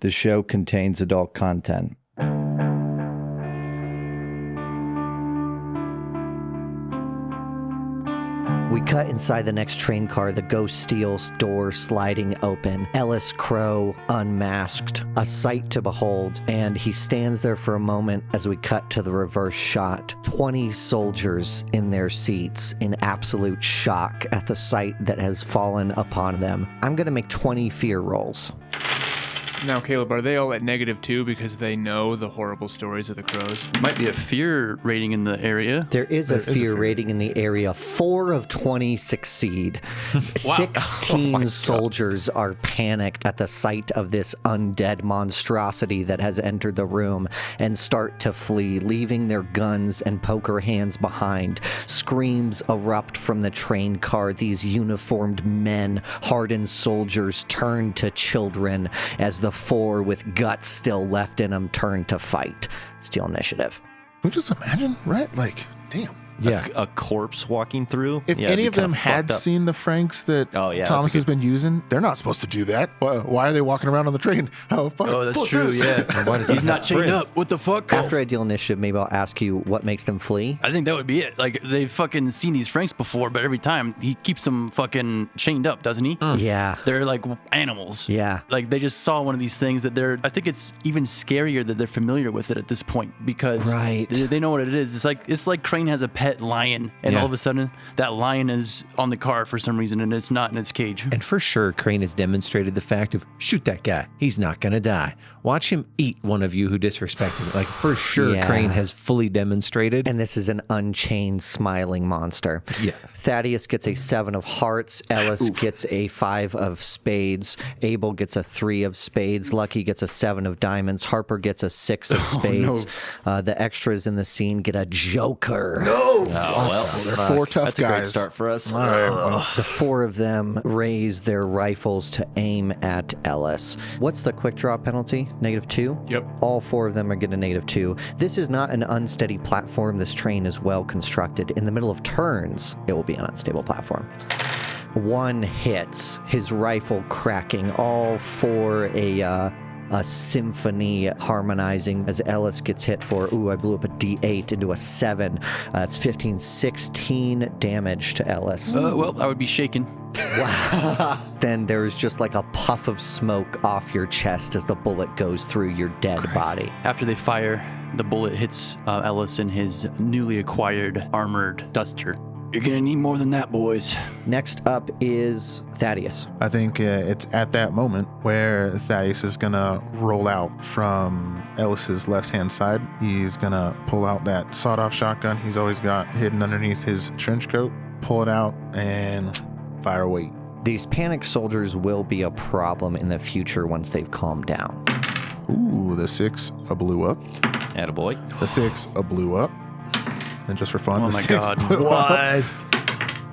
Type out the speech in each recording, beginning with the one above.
The show contains adult content. We cut inside the next train car, the ghost steel's door sliding open. Ellis Crow unmasked, a sight to behold, and he stands there for a moment as we cut to the reverse shot. 20 soldiers in their seats in absolute shock at the sight that has fallen upon them. I'm going to make 20 fear rolls. Now, Caleb, are they all at -2 because they know the horrible stories of the crows? Might be a fear rating in the area. There is a fear rating in the area. 4 of 20 succeed. Wow. 16 soldiers are panicked at the sight of this undead monstrosity that has entered the room and start to flee, leaving their guns and poker hands behind. Screams erupt from the train car. These uniformed men, hardened soldiers, turn to children as the 4 with guts still left in them turn to fight. Steal initiative. Can we just imagine, right? Like, damn. Yeah, a corpse walking through. If any of them had seen the Franks that Thomas has been using, they're not supposed to do that. Why are they walking around on the train? Oh, fuck. Oh, that's true, yeah. Why does He's not chained up. What the fuck? After I deal initiative, maybe I'll ask you what makes them flee. I think that would be it. Like, they've fucking seen these Franks before, but every time he keeps them fucking chained up, doesn't he? Yeah. They're like animals. Yeah. Like, they just saw one of these things that I think it's even scarier that they're familiar with it at this point because they know what it is. It's like Crane has a pet lion and all of a sudden that lion is on the car for some reason and it's not in its cage. And for sure, Crane has demonstrated the fact of, shoot that guy. He's not going to die. Watch him eat one of you who disrespected him. Like, for sure, Crane has fully demonstrated. And this is an unchained, smiling monster. Yeah. Thaddeus gets a 7 of hearts. Ellis gets a 5 of spades. Abel gets a 3 of spades. Lucky gets a 7 of diamonds. Harper gets a 6 of spades. The extras in the scene get a joker. No! They're 4 tough That's guys. a great start for us. All right. The 4 of them raise their rifles to aim at Ellis. What's the quick draw penalty? -2? Yep. All 4 of them are getting a -2. This is not an unsteady platform. This train is well constructed. In the middle of turns, it will be an unstable platform. 1 hits, his rifle cracking, all for a symphony harmonizing as Ellis gets hit for, I blew up a D8 into a 7. That's 15, 16 damage to Ellis. Well, I would be shaken. Wow. Then there's just like a puff of smoke off your chest as the bullet goes through your dead body. After they fire, the bullet hits Ellis in his newly acquired armored duster. You're gonna need more than that, boys. Next up is Thaddeus. I think it's at that moment where Thaddeus is going to roll out from Ellis's left-hand side. He's going to pull out that sawed-off shotgun he's always got hidden underneath his trench coat, pull it out, and fire away. These panicked soldiers will be a problem in the future once they've calmed down. Ooh, the 6 blew up. Attaboy. The 6 blew up. And just for fun, the 6 God. blew up.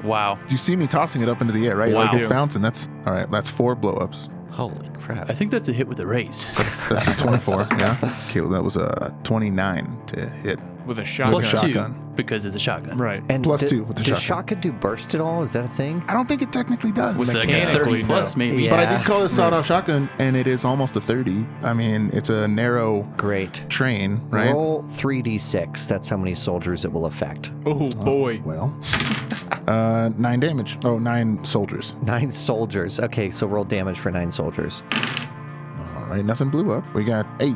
Wow. You see me tossing it up into the air, right? Wow. Like it's bouncing. That's all right. That's 4 blow-ups. Holy crap. I think that's a hit with a raise. That's a 24. Yeah. Caleb, that was a 29 to hit. With a shotgun. Plus 2, shotgun. because it's a shotgun. Right. And Plus 2 with the does shotgun. shotgun do burst at all? Is that a thing? I don't think it technically does. With like a Mechanically, 30 plus, no. maybe. Yeah. But I did call it a sawed-off shotgun, and it is almost a 30. I mean, it's a narrow Great. train, right? Roll 3d6. That's how many soldiers it will affect. Oh, boy. Well, 9 damage. Oh, 9 soldiers. 9 soldiers. Okay, so roll damage for 9 soldiers. All right, nothing blew up. We got 8.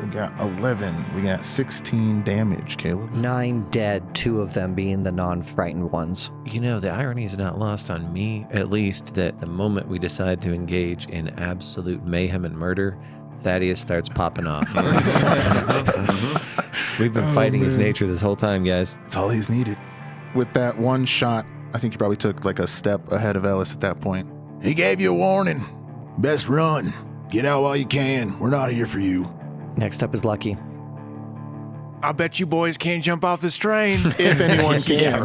We got 11. We got 16 damage, Caleb. 9 dead, 2 of them being the non-frightened ones. You know, the irony is not lost on me, at least, that the moment we decide to engage in absolute mayhem and murder, Thaddeus starts popping off. We've been fighting his nature this whole time, guys. That's all he's needed. With that one shot, I think he probably took like a step ahead of Ellis at that point. He gave you a warning. Best run. Get out while you can. We're not here for you. Next up is Lucky. I bet you boys can't jump off this train. If anyone can.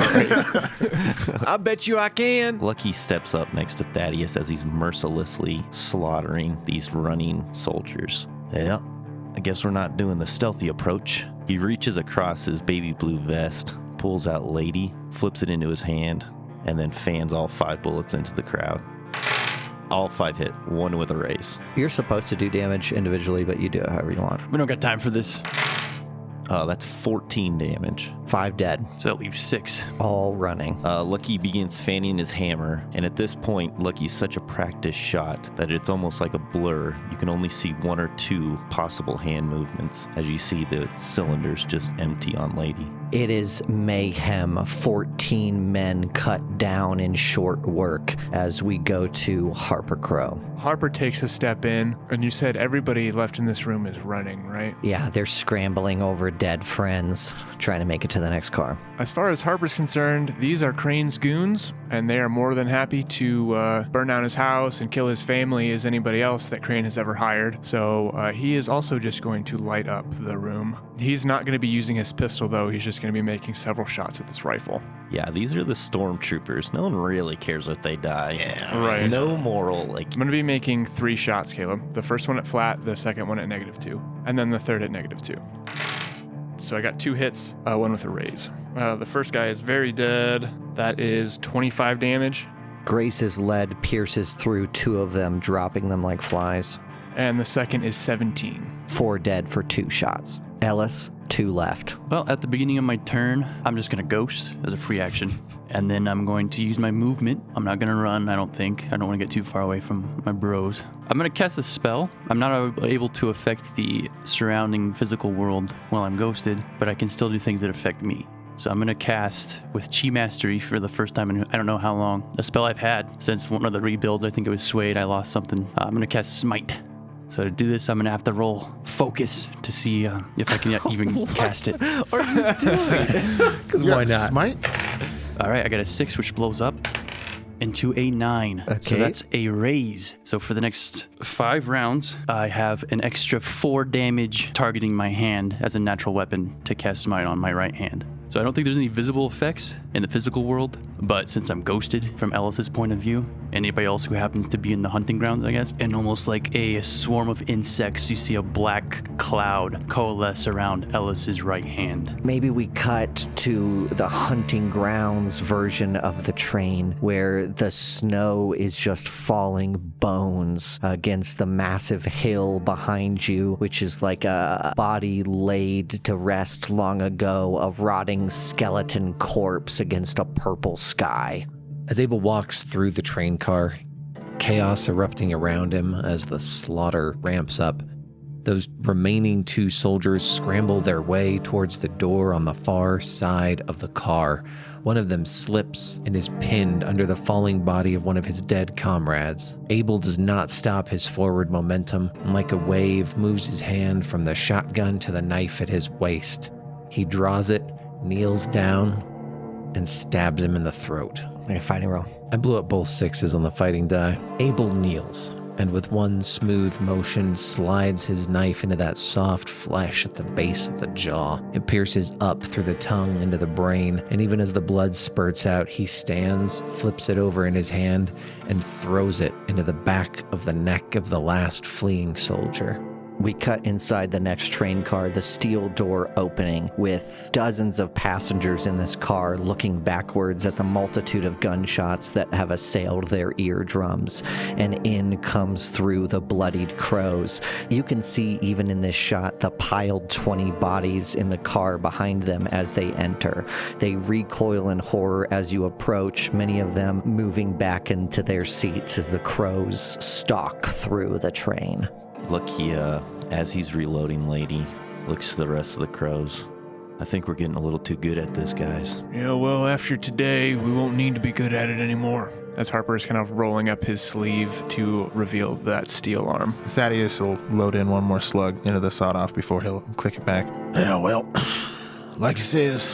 I bet you I can. Lucky steps up next to Thaddeus as he's mercilessly slaughtering these running soldiers. Yeah, I guess we're not doing the stealthy approach. He reaches across his baby blue vest, pulls out Lady, flips it into his hand, and then fans all 5 bullets into the crowd. All 5 hit, 1 with a raise. You're supposed to do damage individually, but you do it however you want. We don't got time for this. That's 14 damage. 5 dead. So that leaves 6. All running. Lucky begins fanning his hammer, and at this point, Lucky's such a practiced shot that it's almost like a blur. You can only see 1 or 2 possible hand movements as you see the cylinders just empty on Lady. It is mayhem. 14 men cut down in short work as we go to Harper Crow. Harper takes a step in, and you said everybody left in this room is running, right? Yeah, they're scrambling over dead friends, trying to make it to the next car. As far as Harper's concerned, these are Crane's goons, and they are more than happy to burn down his house and kill his family as anybody else that Crane has ever hired. So he is also just going to light up the room. He's not going to be using his pistol, though. He's just going to be making several shots with his rifle. Yeah, these are the stormtroopers. No one really cares if they die. Yeah, right. No moral, like... I'm going to be making 3 shots, Caleb. The first one at flat, the second one at -2, and then the third at -2. So I got 2 hits, 1 with a raise. The first guy is very dead. That is 25 damage. Grace's lead pierces through 2 of them, dropping them like flies. And the second is 17. 4 dead for 2 shots. Ellis, 2 left. Well, at the beginning of my turn, I'm just going to ghost as a free action. And then I'm going to use my movement. I'm not going to run, I don't think. I don't want to get too far away from my bros. I'm going to cast a spell. I'm not able to affect the surrounding physical world while I'm ghosted, but I can still do things that affect me. So I'm going to cast with Chi Mastery for the first time in I don't know how long. A spell I've had since one of the rebuilds. I think it was Suede. I lost something. I'm going to cast Smite. So to do this, I'm going to have to roll Focus to see if I can even cast it. What are you doing? Because why not? Smite? All right, I got a 6, which blows up into a 9. Okay. So that's a raise. So for the next 5 rounds, I have an extra 4 damage targeting my hand as a natural weapon to cast Smite on my right hand. So I don't think there's any visible effects in the physical world, but since I'm ghosted from Ellis's point of view, anybody else who happens to be in the hunting grounds, I guess, and almost like a swarm of insects, you see a black cloud coalesce around Ellis's right hand. Maybe we cut to the hunting grounds version of the train where the snow is just falling bones against the massive hill behind you, which is like a body laid to rest long ago, a rotting skeleton corpse against a purple sky. As Abel walks through the train car, chaos erupting around him as the slaughter ramps up, those remaining 2 soldiers scramble their way towards the door on the far side of the car. One of them slips and is pinned under the falling body of one of his dead comrades. Abel does not stop his forward momentum, and like a wave moves his hand from the shotgun to the knife at his waist. He draws it, kneels down, and stabs him in the throat. Like a fighting roll. I blew up both 6s on the fighting die. Abel kneels, and with one smooth motion slides his knife into that soft flesh at the base of the jaw. It pierces up through the tongue into the brain, and even as the blood spurts out, he stands, flips it over in his hand, and throws it into the back of the neck of the last fleeing soldier. We cut inside the next train car, the steel door opening, with dozens of passengers in this car looking backwards at the multitude of gunshots that have assailed their eardrums, and in comes through the bloodied crows. You can see, even in this shot, the piled 20 bodies in the car behind them as they enter. They recoil in horror as you approach, many of them moving back into their seats as the crows stalk through the train. Lucky, as he's reloading Lady, looks to the rest of the crows. I think we're getting a little too good at this, guys. Yeah, well, after today, we won't need to be good at it anymore. As Harper is kind of rolling up his sleeve to reveal that steel arm. Thaddeus will load in 1 more slug into the sawed-off before he'll click it back. Yeah, well, like he says,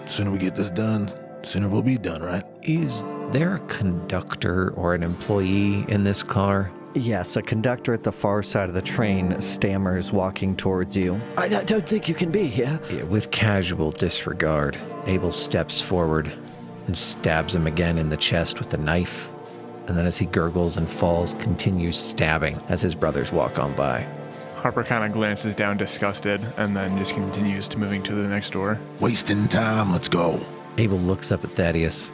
the sooner we get this done, the sooner we'll be done, right? Is there a conductor or an employee in this car? Yes, a conductor at the far side of the train stammers, walking towards you. I don't think you can be here. Yeah, with casual disregard, Abel steps forward and stabs him again in the chest with the knife, and then as he gurgles and falls, continues stabbing as his brothers walk on by. Harper kind of glances down disgusted and then just continues to moving to the next door. Wasting time, let's go. Abel looks up at Thaddeus,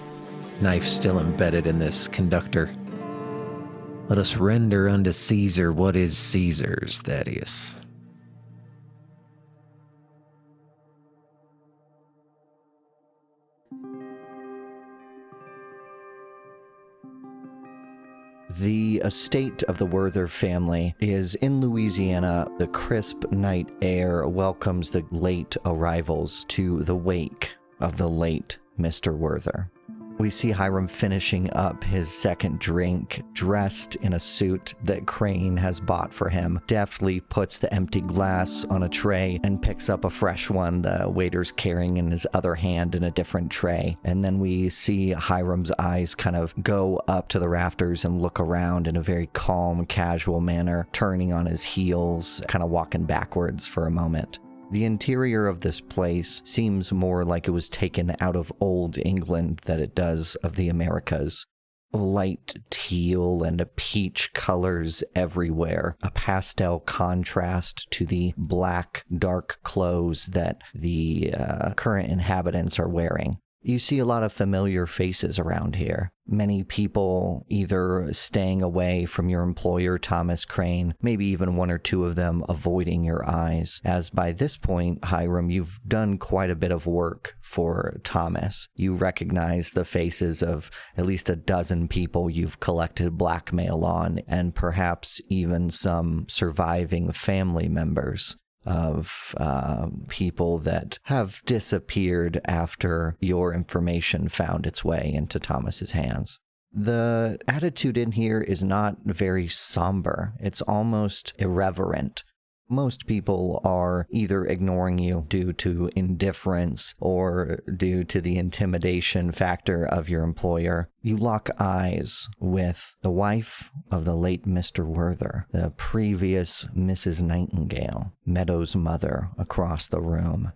knife still embedded in this conductor. Let us render unto Caesar what is Caesar's, Thaddeus. The estate of the Werther family is in Louisiana. The crisp night air welcomes the late arrivals to the wake of the late Mr. Werther. We see Hiram finishing up his second drink, dressed in a suit that Crane has bought for him, deftly puts the empty glass on a tray and picks up a fresh one the waiter's carrying in his other hand in a different tray. And then we see Hiram's eyes kind of go up to the rafters and look around in a very calm, casual manner, turning on his heels, kind of walking backwards for a moment. The interior of this place seems more like it was taken out of old England than it does of the Americas. Light teal and peach colors everywhere, a pastel contrast to the black, dark clothes that the current inhabitants are wearing. You see a lot of familiar faces around here. Many people either staying away from your employer, Thomas Crane, maybe even one or two of them avoiding your eyes, as by this point, Hiram, you've done quite a bit of work for Thomas. You recognize the faces of at least a dozen people you've collected blackmail on, and perhaps even some surviving family members of people that have disappeared after your information found its way into Thomas's hands. The attitude in here is not very somber. It's almost irreverent. Most people are either ignoring you due to indifference or due to the intimidation factor of your employer. You lock eyes with the wife of the late Mr. Werther, the previous Mrs. Nightingale, Meadows' mother, across the room.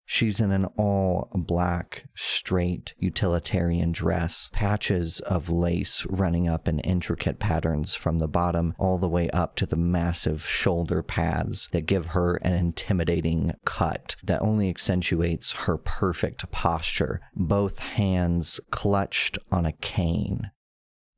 She's in an all-black, straight, utilitarian dress, patches of lace running up in intricate patterns from the bottom all the way up to the massive shoulder pads that give her an intimidating cut that only accentuates her perfect posture, both hands clutched on a cane.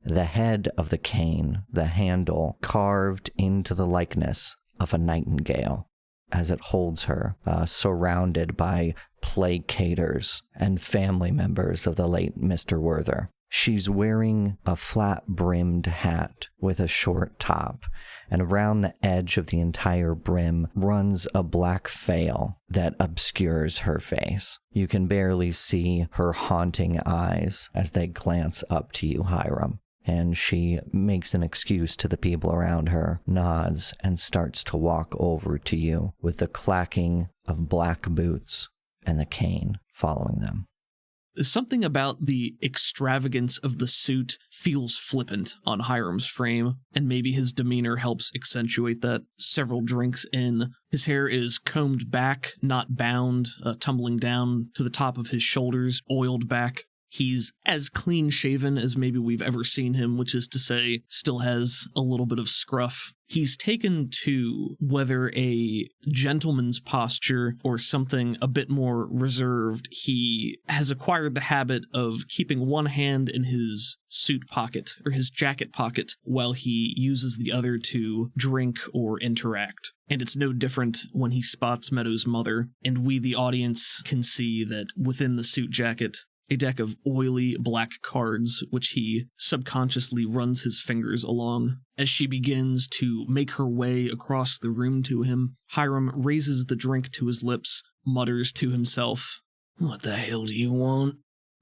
The head of the cane, the handle, carved into the likeness of a nightingale, as it holds her, surrounded by placaters and family members of the late Mr. Werther. She's wearing a flat-brimmed hat with a short top, and around the edge of the entire brim runs a black veil that obscures her face. You can barely see her haunting eyes as they glance up to you, Hiram. And she makes an excuse to the people around her, nods, and starts to walk over to you with the clacking of black boots and the cane following them. Something about the extravagance of the suit feels flippant on Hiram's frame, and maybe his demeanor helps accentuate that. Several drinks in, his hair is combed back, not bound, tumbling down to the top of his shoulders, oiled back. He's as clean-shaven as maybe we've ever seen him, which is to say, still has a little bit of scruff. He's taken to whether a gentleman's posture or something a bit more reserved. He has acquired the habit of keeping one hand in his suit pocket, or his jacket pocket, while he uses the other to drink or interact. And it's no different when he spots Meadows' mother, and we, the audience, can see that within the suit jacket, a deck of oily black cards, which he subconsciously runs his fingers along. As she begins to make her way across the room to him, Hiram raises the drink to his lips, mutters to himself, "What the hell do you want?"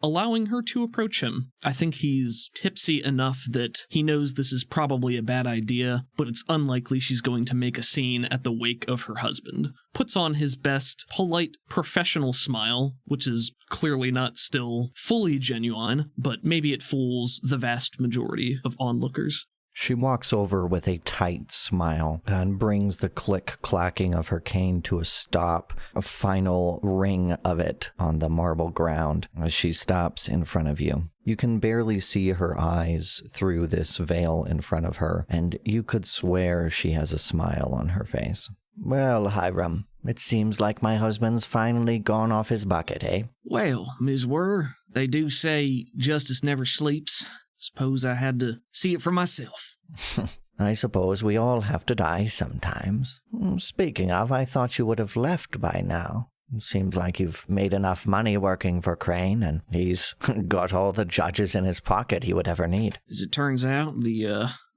allowing her to approach him. I think he's tipsy enough that he knows this is probably a bad idea, but it's unlikely she's going to make a scene at the wake of her husband. Puts on his best, polite, professional smile, which is clearly not still fully genuine, but maybe it fools the vast majority of onlookers. She walks over with a tight smile and brings the click-clacking of her cane to a stop, a final ring of it on the marble ground as she stops in front of you. You can barely see her eyes through this veil in front of her, and you could swear she has a smile on her face. "Well, Hiram, it seems like my husband's finally gone off his bucket, eh?" "Well, Ms. Werr, they do say justice never sleeps. Suppose I had to see it for myself." I suppose we all have to die sometimes. Speaking of, I thought you would have left by now. It seems like you've made enough money working for Crane, and he's got all the judges in his pocket he would ever need. As it turns out,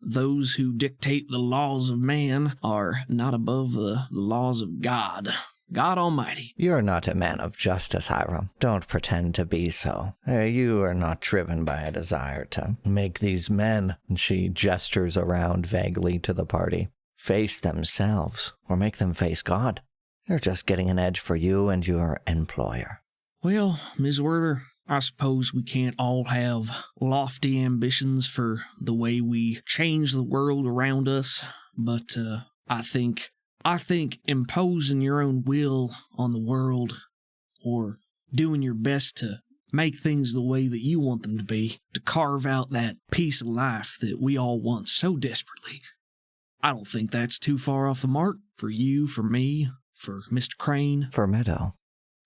those who dictate the laws of man are not above the laws of God. God Almighty. You're not a man of justice, Hiram. Don't pretend to be so. You are not driven by a desire to make these men, and she gestures around vaguely to the party, face themselves, or make them face God. They're just getting an edge for you and your employer. Well, Ms. Werther, I suppose we can't all have lofty ambitions for the way we change the world around us, but I think imposing your own will on the world, or doing your best to make things the way that you want them to be, to carve out that piece of life that we all want so desperately, I don't think that's too far off the mark for you, for me, for Mr. Crane. For Meadow.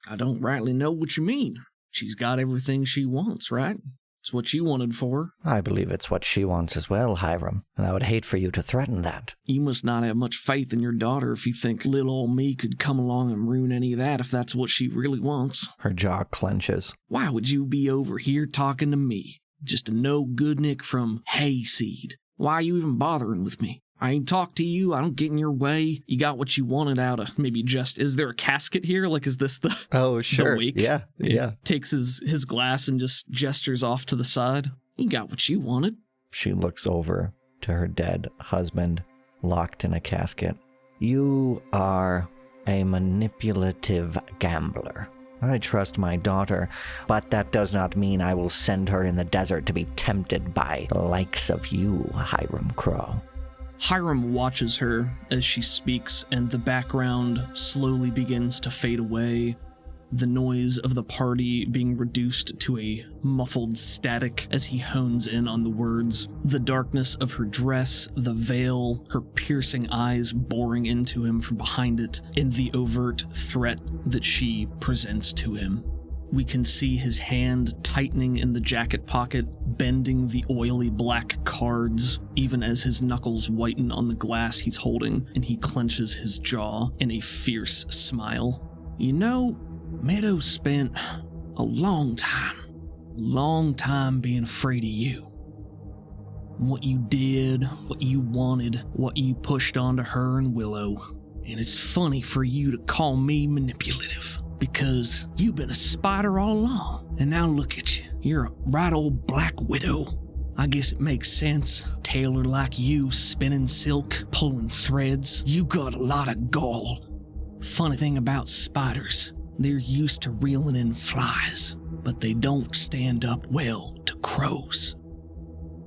I don't rightly know what you mean. She's got everything she wants, right? It's what you wanted for her. I believe it's what she wants as well, Hiram, and I would hate for you to threaten that. You must not have much faith in your daughter if you think little old me could come along and ruin any of that if that's what she really wants. Her jaw clenches. Why would you be over here talking to me? Just a no-good-nick from Hayseed. Why are you even bothering with me? I ain't talk to you. I don't get in your way. You got what you wanted out of maybe just... Is there a casket here? Like, is this the... Oh, sure. The wake? Yeah. Takes his glass and just gestures off to the side. You got what you wanted. She looks over to her dead husband, locked in a casket. You are a manipulative gambler. I trust my daughter, but that does not mean I will send her in the desert to be tempted by the likes of you, Hiram Crow. Hiram watches her as she speaks, and the background slowly begins to fade away, the noise of the party being reduced to a muffled static as he hones in on the words. The darkness of her dress, the veil, her piercing eyes boring into him from behind it, and the overt threat that she presents to him. We can see his hand tightening in the jacket pocket, bending the oily black cards, even as his knuckles whiten on the glass he's holding, and he clenches his jaw in a fierce smile. You know, Meadow spent a long time being afraid of you. What you did, what you wanted, what you pushed onto her and Willow. And it's funny for you to call me manipulative. Because you've been a spider all along, and now look at you. You're a right old black widow. I guess it makes sense. Tailor like you, spinning silk, pulling threads. You got a lot of gall. Funny thing about spiders, they're used to reeling in flies, but they don't stand up well to crows.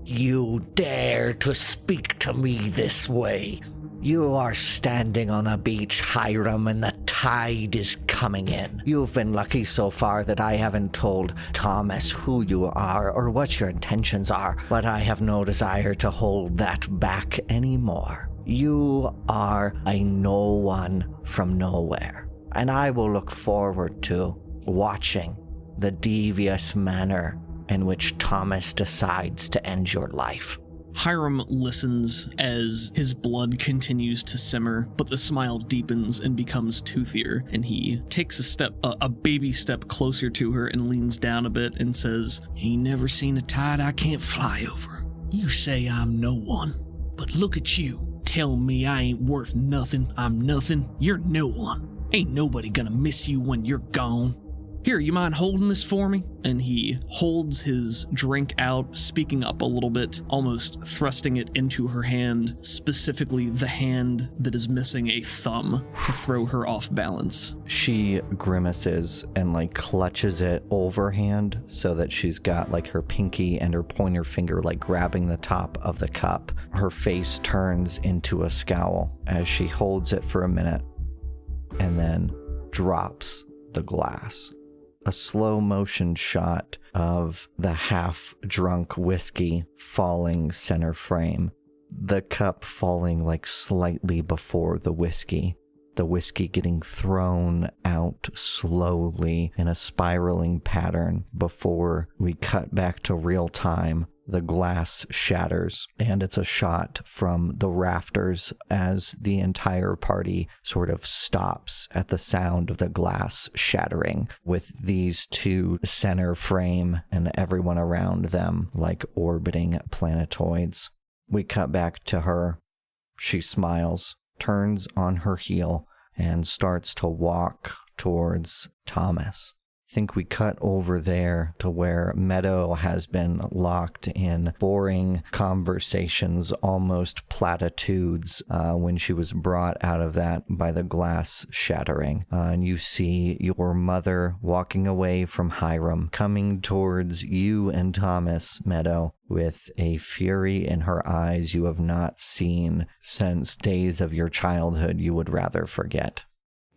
You dare to speak to me this way? You are standing on the beach, Hiram, and the tide is coming in. You've been lucky so far that I haven't told Thomas who you are or what your intentions are, but I have no desire to hold that back anymore. You are a no one from nowhere, and I will look forward to watching the devious manner in which Thomas decides to end your life. Hiram listens as his blood continues to simmer, but the smile deepens and becomes toothier, and he takes a baby step closer to her and leans down a bit and says, "Ain't never seen a tide I can't fly over. You say I'm no one, but look at you. Tell me I ain't worth nothing. I'm nothing. You're no one. Ain't nobody gonna miss you when you're gone. Here, you mind holding this for me?" And he holds his drink out, speaking up a little bit, almost thrusting it into her hand, specifically the hand that is missing a thumb to throw her off balance. She grimaces and clutches it overhand so that she's got her pinky and her pointer finger grabbing the top of the cup. Her face turns into a scowl as she holds it for a minute and then drops the glass. A slow motion shot of the half-drunk whiskey falling center frame. The cup falling slightly before the whiskey getting thrown out slowly in a spiraling pattern before we cut back to real time The glass shatters, and it's a shot from the rafters as the entire party sort of stops at the sound of the glass shattering, with these two center frame and everyone around them like orbiting planetoids. We cut back to her. She smiles, turns on her heel, and starts to walk towards Thomas. Think we cut over there to where Meadow has been locked in boring conversations, almost platitudes, when she was brought out of that by the glass shattering. And you see your mother walking away from Hiram, coming towards you and Thomas, Meadow, with a fury in her eyes you have not seen since days of your childhood you would rather forget.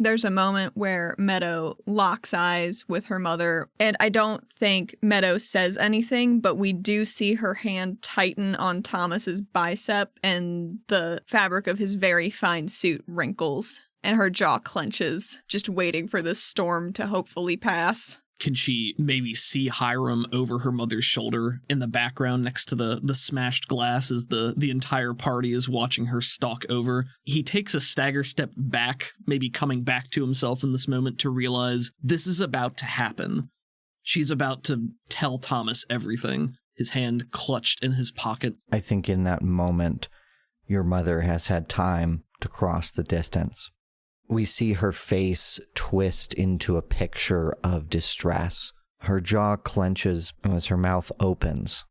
There's a moment where Meadow locks eyes with her mother, and I don't think Meadow says anything, but we do see her hand tighten on Thomas's bicep, and the fabric of his very fine suit wrinkles, and her jaw clenches, just waiting for this storm to hopefully pass. Can she maybe see Hiram over her mother's shoulder in the background next to the smashed glass as the entire party is watching her stalk over? He takes a stagger step back, maybe coming back to himself in this moment to realize this is about to happen. She's about to tell Thomas everything, his hand clutched in his pocket. I think in that moment, your mother has had time to cross the distance. We see her face twist into a picture of distress. Her jaw clenches as her mouth opens.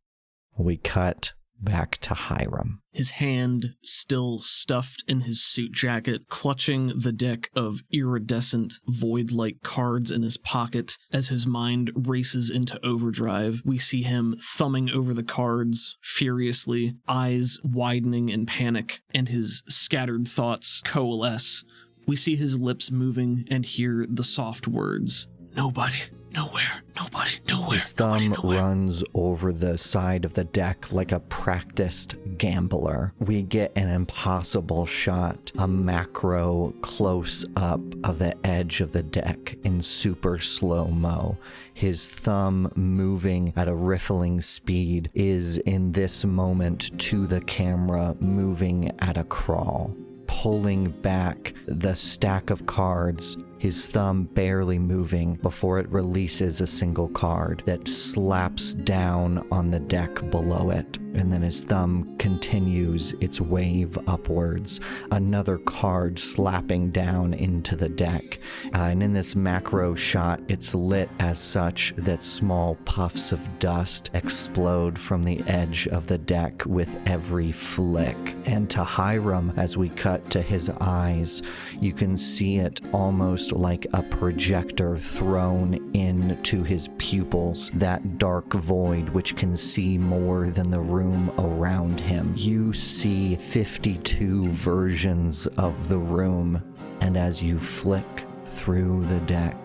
We cut back to Hiram. His hand still stuffed in his suit jacket, clutching the deck of iridescent, void-like cards in his pocket. As his mind races into overdrive, we see him thumbing over the cards furiously, eyes widening in panic, and his scattered thoughts coalesce. We see his lips moving and hear the soft words, "Nobody, nowhere, nobody, nowhere." His thumb runs over the side of the deck like a practiced gambler. We get an impossible shot, a macro close-up of the edge of the deck in super slow-mo. His thumb moving at a riffling speed is in this moment to the camera moving at a crawl. Pulling back the stack of cards, his thumb barely moving before it releases a single card that slaps down on the deck below it. And then his thumb continues its wave upwards, another card slapping down into the deck. And in this macro shot, it's lit as such that small puffs of dust explode from the edge of the deck with every flick. And to Hiram, as we cut to his eyes, you can see it almost like a projector thrown into his pupils, that dark void which can see more than the room around him. You see 52 versions of the room, and as you flick through the deck,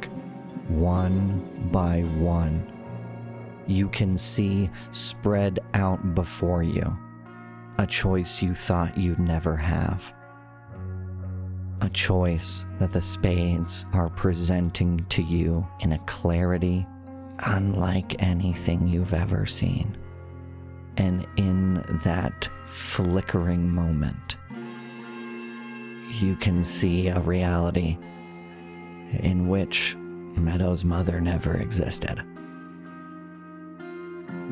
one by one, you can see spread out before you a choice you thought you'd never have. A choice that the spades are presenting to you in a clarity unlike anything you've ever seen. And in that flickering moment, you can see a reality in which Meadow's mother never existed.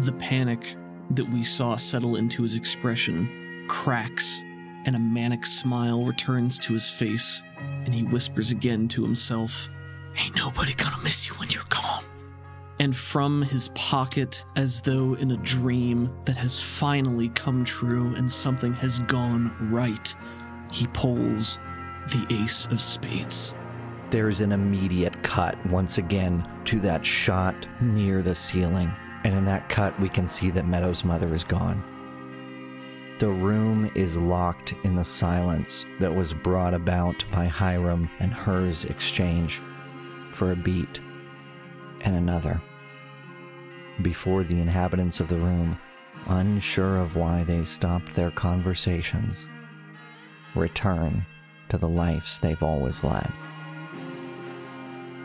The panic that we saw settle into his expression cracks, and a manic smile returns to his face, and he whispers again to himself, "Ain't nobody gonna miss you when you're gone." And from his pocket, as though in a dream that has finally come true and something has gone right, he pulls the ace of spades. There's an immediate cut once again to that shot near the ceiling. And in that cut, we can see that Meadow's mother is gone. The room is locked in the silence that was brought about by Hiram and hers exchange for a beat and another, before the inhabitants of the room, unsure of why they stopped their conversations, return to the lives they've always led.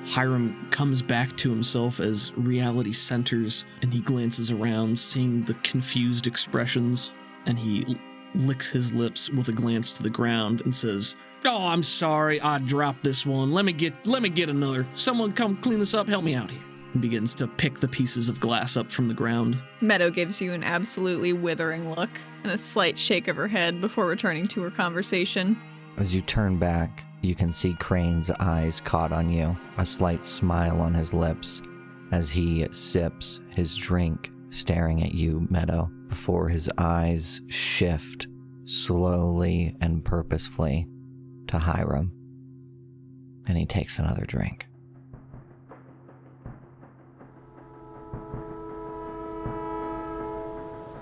Hiram comes back to himself as reality centers, and he glances around, seeing the confused expressions, and he licks his lips with a glance to the ground and says, "Oh, I'm sorry, I dropped this one. Let me get another. Someone come clean this up, help me out here." And begins to pick the pieces of glass up from the ground. Meadow gives you an absolutely withering look and a slight shake of her head before returning to her conversation. As you turn back, you can see Crane's eyes caught on you, a slight smile on his lips as he sips his drink, staring at you, Meadow, before his eyes shift slowly and purposefully to Hiram. And he takes another drink.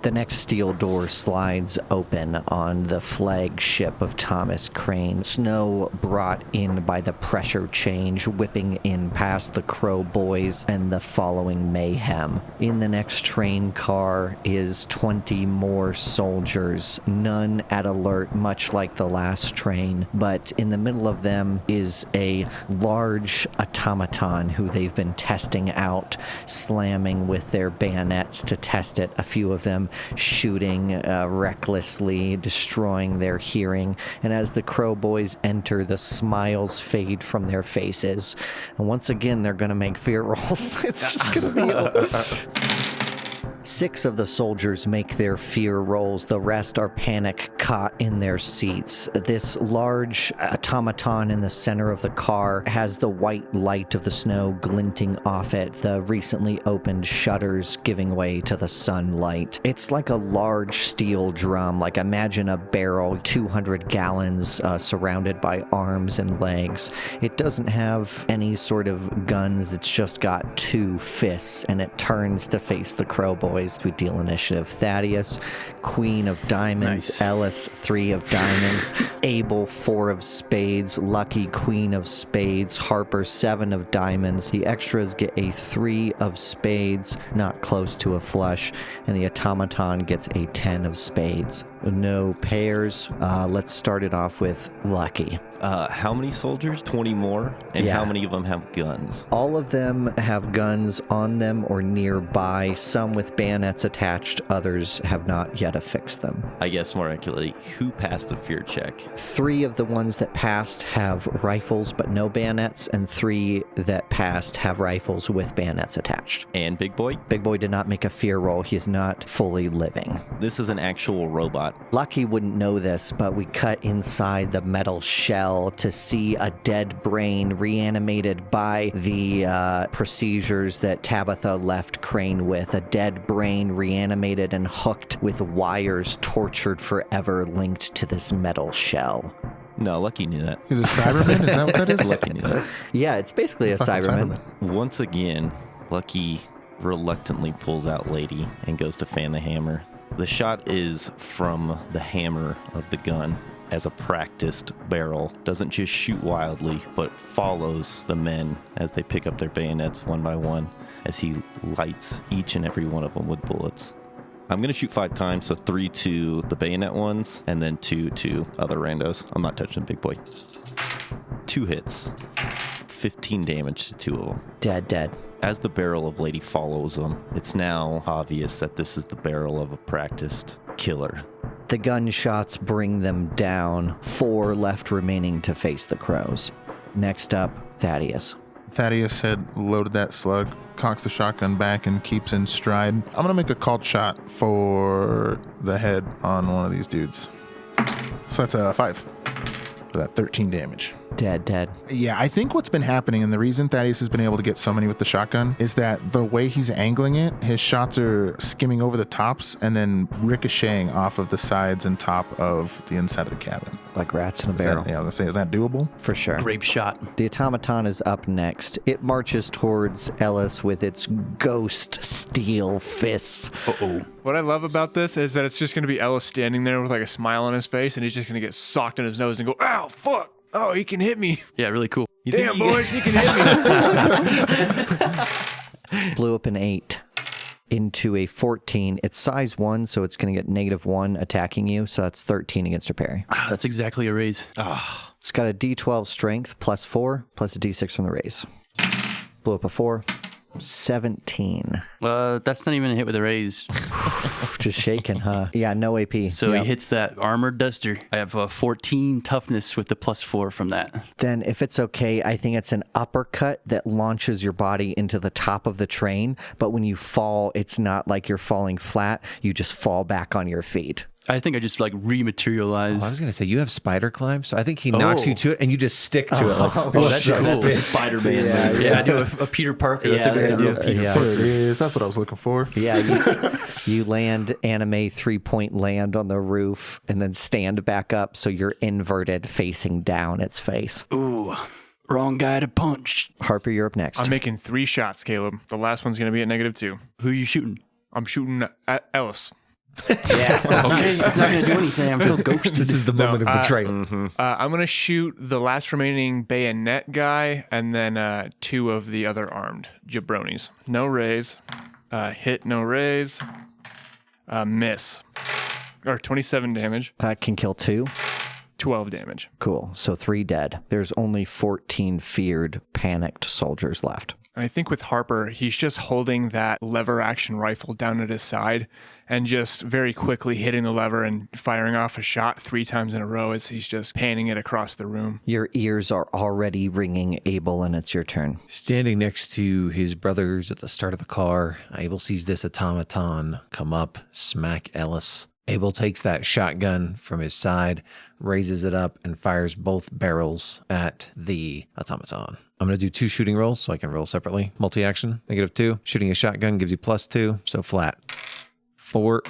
The next steel door slides open on the flagship of Thomas Crane, snow brought in by the pressure change, whipping in past the Crow boys and the following mayhem. In the next train car is 20 more soldiers, none at alert, much like the last train, but in the middle of them is a large automaton who they've been testing out, slamming with their bayonets to test it, a few of them shooting recklessly, destroying their hearing. And as the Crow boys enter, the smiles fade from their faces. And once again, they're going to make fear rolls. It's just going to be... 6 of the soldiers make their fear rolls. The rest are panic caught in their seats. This large automaton in the center of the car has the white light of the snow glinting off it, the recently opened shutters giving way to the sunlight. It's like a large steel drum, like imagine a barrel, 200 gallons, surrounded by arms and legs. It doesn't have any sort of guns. It's just got 2 fists, and it turns to face the Crow boys. We deal initiative. Thaddeus, Queen of Diamonds. Nice. Ellis, 3 of Diamonds. Abel, 4 of Spades. Lucky, Queen of Spades. Harper, 7 of Diamonds. The extras get a 3 of Spades, not close to a flush, and the automaton gets a 10 of Spades. No pairs. Let's start it off with Lucky. How many soldiers? 20 more? And Yeah. how many of them have guns? All of them have guns on them or nearby, some with bayonets attached, others have not yet affixed them. I guess more accurately, who passed the fear check? 3 of the ones that passed have rifles but no bayonets, and 3 that passed have rifles with bayonets attached. And Big Boy? Big Boy did not make a fear roll. He is not fully living. This is an actual robot. Lucky wouldn't know this, but we cut inside the metal shell to see a dead brain reanimated by the procedures that Tabitha left Crane with. A dead brain reanimated and hooked with wires, tortured forever, linked to this metal shell. No, Lucky knew that. He's a Cyberman? Is that what that is? Lucky knew that. Yeah, it's basically a Fucking Cyberman. Once again, Lucky reluctantly pulls out Lady and goes to fan the hammer. The shot is from the hammer of the gun as a practiced barrel. Doesn't just shoot wildly, but follows the men as they pick up their bayonets one by one as he lights each and every one of them with bullets. I'm going to shoot 5 times, so 3 to the bayonet ones, and then 2 to other randos. I'm not touching Big Boy. 2 hits. 15 damage to 2 of them. Dead. As the barrel of Lady follows them, it's now obvious that this is the barrel of a practiced killer. The gunshots bring them down. 4 left remaining to face the Crows. Next up, Thaddeus. Thaddeus had loaded that slug, cocks the shotgun back, and keeps in stride. I'm going to make a called shot for the head on one of these dudes. So that's a 5 for that 13 damage. Dead. Yeah, I think what's been happening, and the reason Thaddeus has been able to get so many with the shotgun, is that the way he's angling it, his shots are skimming over the tops and then ricocheting off of the sides and top of the inside of the cabin. Like rats in a barrel. I was going to say, is that doable? For sure. Grape shot. The automaton is up next. It marches towards Ellis with its ghost steel fists. What I love about this is that it's just going to be Ellis standing there with like a smile on his face, and he's just going to get socked in his nose and go, "Ow, fuck. Oh, he can hit me. Yeah, really cool. Damn, boys, he can hit me." Blew up an 8 into a 14. It's size 1, so it's going to get -1 attacking you, so that's 13 against a parry. That's exactly a raise. It's got a D12 strength plus 4 plus a D6 from the raise. Blew up a 4. 17. That's not even a hit with a raise. Just shaking, huh? Yeah, no AP. So he hits that armored duster. I have a 14 toughness with the +4 from that. Then if it's okay, I think it's an uppercut that launches your body into the top of the train. But when you fall, it's not like you're falling flat. You just fall back on your feet. I think I just like rematerialized. I was going to say, you have spider climb, so I think he knocks you to it and you just stick to it. Like, that's cool. That's Spider-Man. Yeah, I do a Peter Parker. That's a good idea. That's what I was looking for. Yeah, you land anime 3-point land on the roof and then stand back up so you're inverted facing down its face. Ooh, wrong guy to punch. Harper, you're up next. I'm making 3 shots, Caleb. The last one's going to be at -2. Who are you shooting? I'm shooting at Ellis. Yeah. Okay. It's not going to do anything. I'm so ghosted. This is the moment of betrayal. I'm going to shoot the last remaining bayonet guy and then 2 of the other armed jabronis. No raise. Hit, no raise. Miss. Or 27 damage. Can kill 2. 12 damage. Cool. So 3 dead. There's only 14 feared, panicked soldiers left. And I think with Harper, he's just holding that lever action rifle down at his side and just very quickly hitting the lever and firing off a shot 3 times in a row as he's just panning it across the room. Your ears are already ringing, Abel, and it's your turn. Standing next to his brothers at the start of the car, Abel sees this automaton come up, smack Ellis. Abel takes that shotgun from his side, raises it up, and fires both barrels at the automaton. I'm going to do 2 shooting rolls so I can roll separately. Multi-action, -2. Shooting a shotgun gives you +2, so flat. 4,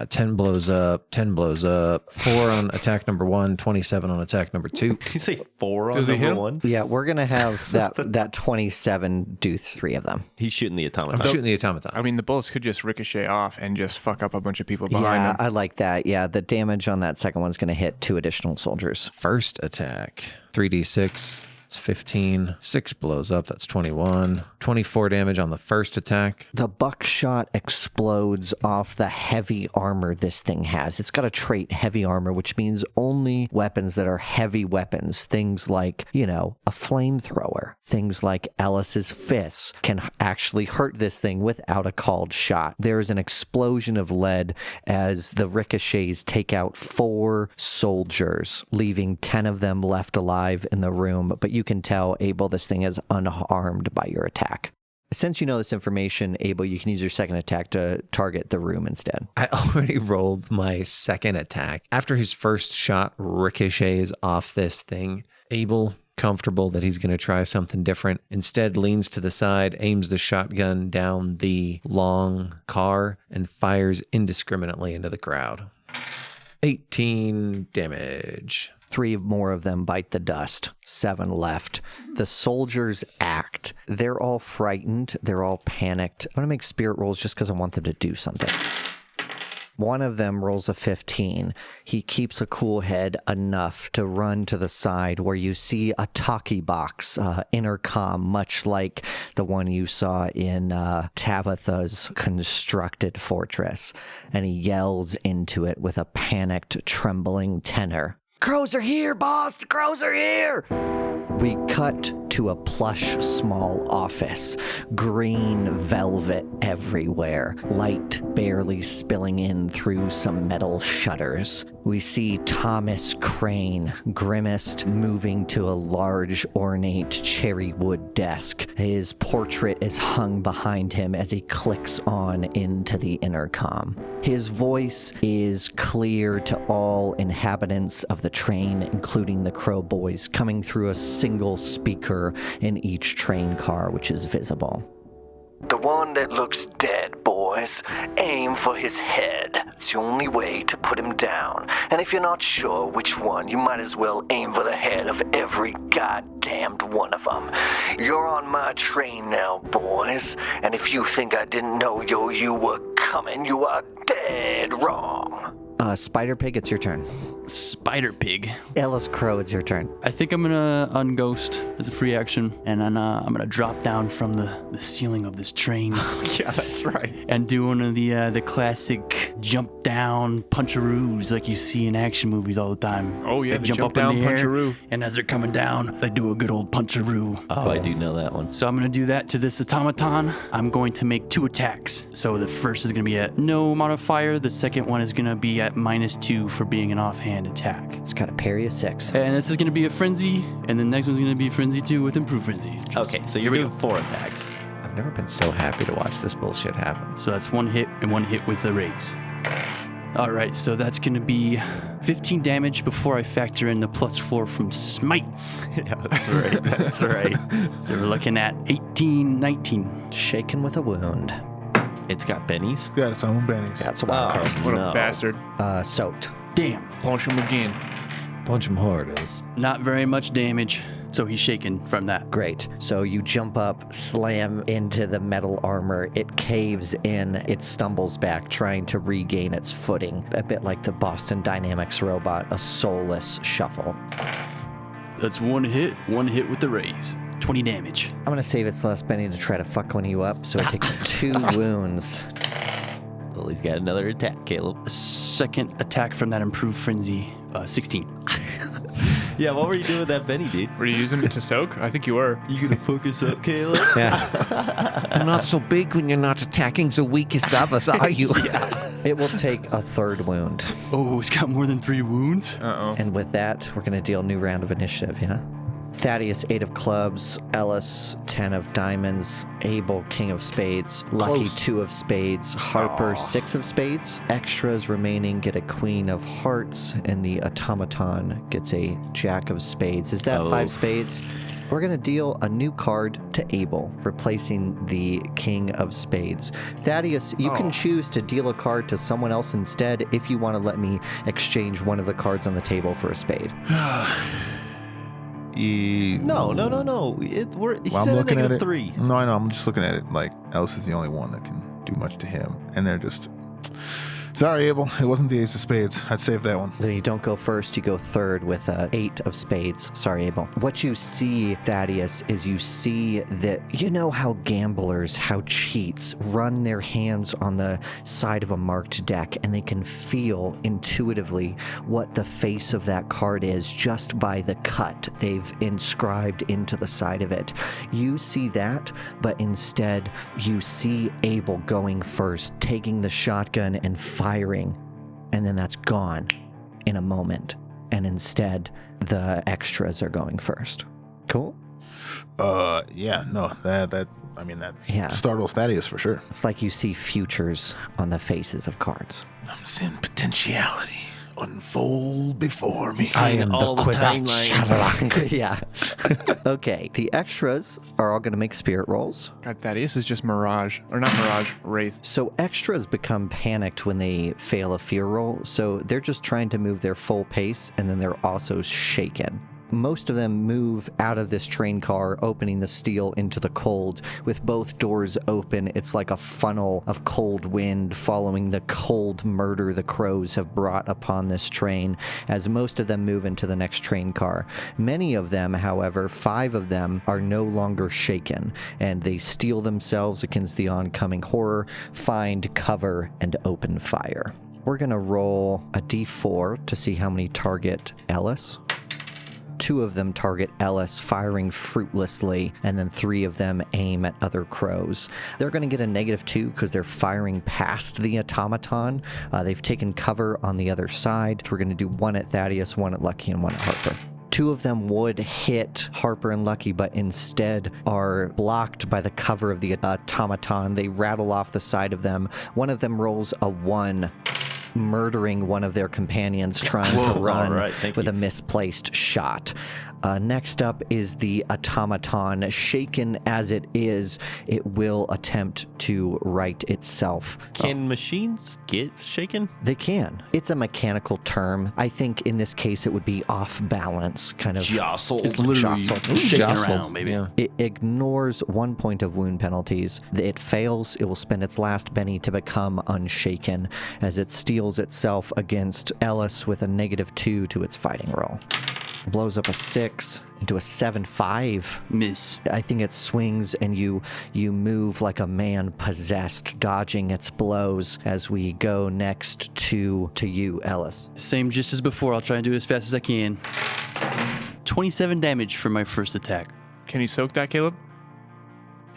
10 blows up, 10 blows up. 4 on attack number 1, 27 on attack number 2. Did you say 4 on Does he hit number him? 1? Yeah, we're going to have that 27 do 3 of them. He's shooting the automaton. I'm shooting the automaton. I mean, the bullets could just ricochet off and just fuck up a bunch of people behind Yeah, him. I like that. Yeah, the damage on that second one's going to hit 2 additional soldiers. First attack, 3d6. It's 15. 6 blows up. That's 21. 24 damage on the first attack. The buckshot explodes off the heavy armor this thing has. It's got a trait, heavy armor, which means only weapons that are heavy weapons, things like, a flamethrower, things like Ellis's fists can actually hurt this thing without a called shot. There's an explosion of lead as the ricochets take out 4 soldiers, leaving 10 of them left alive in the room, but you can tell, Abel, this thing is unharmed by your attack. Since you know this information, Abel, you can use your second attack to target the room instead. I already rolled my second attack. After his first shot ricochets off this thing, Abel, comfortable that he's going to try something different, instead leans to the side, aims the shotgun down the long car, and fires indiscriminately into the crowd. 18 damage. 3 more of them bite the dust. 7 left. The soldiers act. They're all frightened. They're all panicked. I'm going to make spirit rolls just because I want them to do something. One of them rolls a 15. He keeps a cool head enough to run to the side where you see a talkie box, intercom, much like the one you saw in Tabitha's constructed fortress. And he yells into it with a panicked, trembling tenor. Crows are here, boss! The crows are here! We cut to a plush, small office. Green velvet everywhere. Light barely spilling in through some metal shutters. We see Thomas Crane, grimaced, moving to a large, ornate cherry wood desk. His portrait is hung behind him as he clicks on into the intercom. His voice is clear to all inhabitants of the train, including the Crow Boys, coming through a single speaker in each train car, which is visible. The one that looks dead, boys. Aim for his head. It's the only way to put him down. And if you're not sure which one, you might as well aim for the head of every goddamned one of them. You're on my train now, boys. And if you think I didn't know you were coming, you are dead wrong. them. Spider Pig, it's your turn. Spider Pig. Ellis Crow, it's your turn. I think I'm gonna unghost as a free action, and then I'm gonna drop down from the ceiling of this train. Yeah, that's right. And do one of the classic jump down puncharoos like you see in action movies all the time. Oh yeah, They the jump up down in the air, puncharoo. and as they're coming down, they do a good old puncharoo. Oh, I do know that one. So I'm gonna do that to this automaton. I'm going to make 2 attacks. So the first is gonna be at no modifier. The second one is gonna be at -2 for being an offhand attack. It's got a parry of 6. And this is gonna be a frenzy, and the next one's gonna be frenzy 2 with improved frenzy. Okay, so you're doing 4 attacks. I've never been so happy to watch this bullshit happen. So that's 1 hit and 1 hit with a raise. All right, so that's gonna be 15 damage before I factor in the +4 from smite. Yeah, that's right. That's right. So we're looking at 18, 19. Shaken with a wound. It's got bennies. Got its own bennies. That's a wild card. What no. a bastard. Soaked. Damn, Punch him again. Punch him hard, Ellis. not very much damage. So he's shaken from that. Great. So you jump up, slam into the metal armor. It caves in. It stumbles back, trying to regain its footing. A bit like the Boston Dynamics robot, a soulless shuffle. That's 1 hit with the raise. 20 damage. I'm going to save its last penny to try to fuck one of you up, so it takes 2 wounds. Well, he's got another attack, Caleb. Second attack from that improved frenzy, 16. Yeah, what were you doing with that Benny, dude? Were you using it to soak? I think you were. You gonna focus up, Caleb? You're not so big when you're not attacking the weakest of us, are you? It will take a 3rd wound. Oh, it's got more than 3 wounds? Uh-oh. And with that, we're going to deal a new round of initiative, yeah? Thaddeus, 8 of clubs. Ellis, 10 of diamonds. Abel, king of spades. Lucky, Close. 2 of spades. Harper, 6 of spades. Extras remaining get a queen of hearts, and the automaton gets a jack of spades. Is that 5 spades? We're going to deal a new card to Abel, replacing the king of spades. Thaddeus, you can choose to deal a card to someone else instead if you want to let me exchange one of the cards on the table for a spade. No. He's Well, at I'm a looking at it. -3. No, I know. I'm just looking at it like Ellis is the only one that can do much to him, and they're just. Sorry, Abel. It wasn't the ace of spades. I'd save that one. Then you don't go first, you go third with 8 of spades. Sorry, Abel. What you see, Thaddeus, is you see that, you know how gamblers, how cheats run their hands on the side of a marked deck and they can feel intuitively what the face of that card is just by the cut they've inscribed into the side of it. You see that, but instead you see Abel going first, taking the shotgun and firing, and then that's gone in a moment. And instead, the extras are going first. Cool? Yeah, no, that Yeah. startles Thaddeus for sure. It's like you see futures on the faces of cards. I'm seeing potentiality unfold before me. I am all the the Kwisatz timelines. Haderach. Yeah. Okay, the extras are all going to make spirit rolls. God, Thaddeus is just Mirage. Or not Mirage, Wraith. So extras become panicked when they fail a fear roll, so they're just trying to move their full pace, and then they're also shaken. Most of them move out of this train car, opening the steel into the cold. With both doors open, it's like a funnel of cold wind following the cold murder the crows have brought upon this train, as most of them move into the next train car. Many of them, however, 5 of them, are no longer shaken, and they steel themselves against the oncoming horror, find cover, and open fire. We're going to roll a d4 to see how many target Ellis. 2 of them target Ellis, firing fruitlessly, and then 3 of them aim at other crows. They're going to get a -2 because they're firing past the automaton. They've taken cover on the other side. We're going to do 1 at Thaddeus, 1 at Lucky, and 1 at Harper. 2 of them would hit Harper and Lucky, but instead are blocked by the cover of the automaton. They rattle off the side of them. One of them rolls a 1, murdering one of their companions trying to run all right, thank with you. a misplaced shot. Next up is the automaton. Shaken as it is, it will attempt to right itself. Can machines get shaken? They can. It's a mechanical term. I think in this case it would be off balance, kind of Jostled. It's literally Jostled. shaking Jostled. around, maybe. Yeah. It ignores 1 point of wound penalties. It fails. It will spend its last penny to become unshaken as it steels itself against Ellis with a -2 to its fighting roll. Blows up a 6 into a 7-5. Miss. I think it swings and you move like a man possessed, dodging its blows as we go next to you, Ellis. Same just as before. I'll try and do it as fast as I can. 27 damage for my first attack. Can you soak that, Caleb?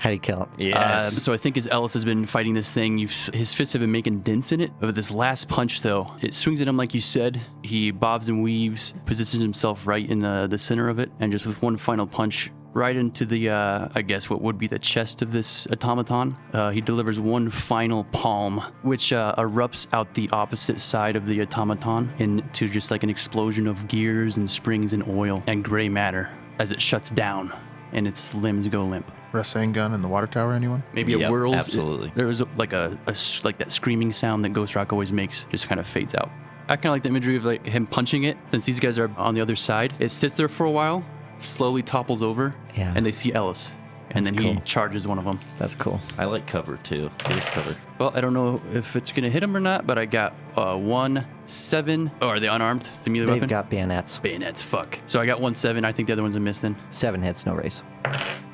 How do you kill it? Yes. So I think as Ellis has been fighting this thing, his fists have been making dents in it. But this last punch, though, it swings at him like you said. He bobs and weaves, positions himself right in the center of it, and just with one final punch, right into the, I guess what would be the chest of this automaton, he delivers one final palm, which erupts out the opposite side of the automaton into just like an explosion of gears and springs and oil and gray matter as it shuts down and its limbs go limp. Rasengan in the water tower, anyone? Maybe Yep, it whirls. absolutely. There was like like that screaming sound that Ghost Rock always makes, just kind of fades out. I kind of like the imagery of like him punching it. Since these guys are on the other side, it sits there for a while, slowly topples over, Yeah. and they see Ellis, and That's then he cool. charges one of them. That's cool. I like cover too. Give us cover. Well, I don't know if it's gonna hit him or not, but I got 1, 7. Oh, are they unarmed? The melee They've weapon? got bayonets. Bayonets. Fuck. So I got 1, 7. I think the other one's a miss then. 7 hits, no raise.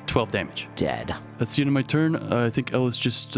12 damage. Dead. That's the end of my turn. I think Ellis just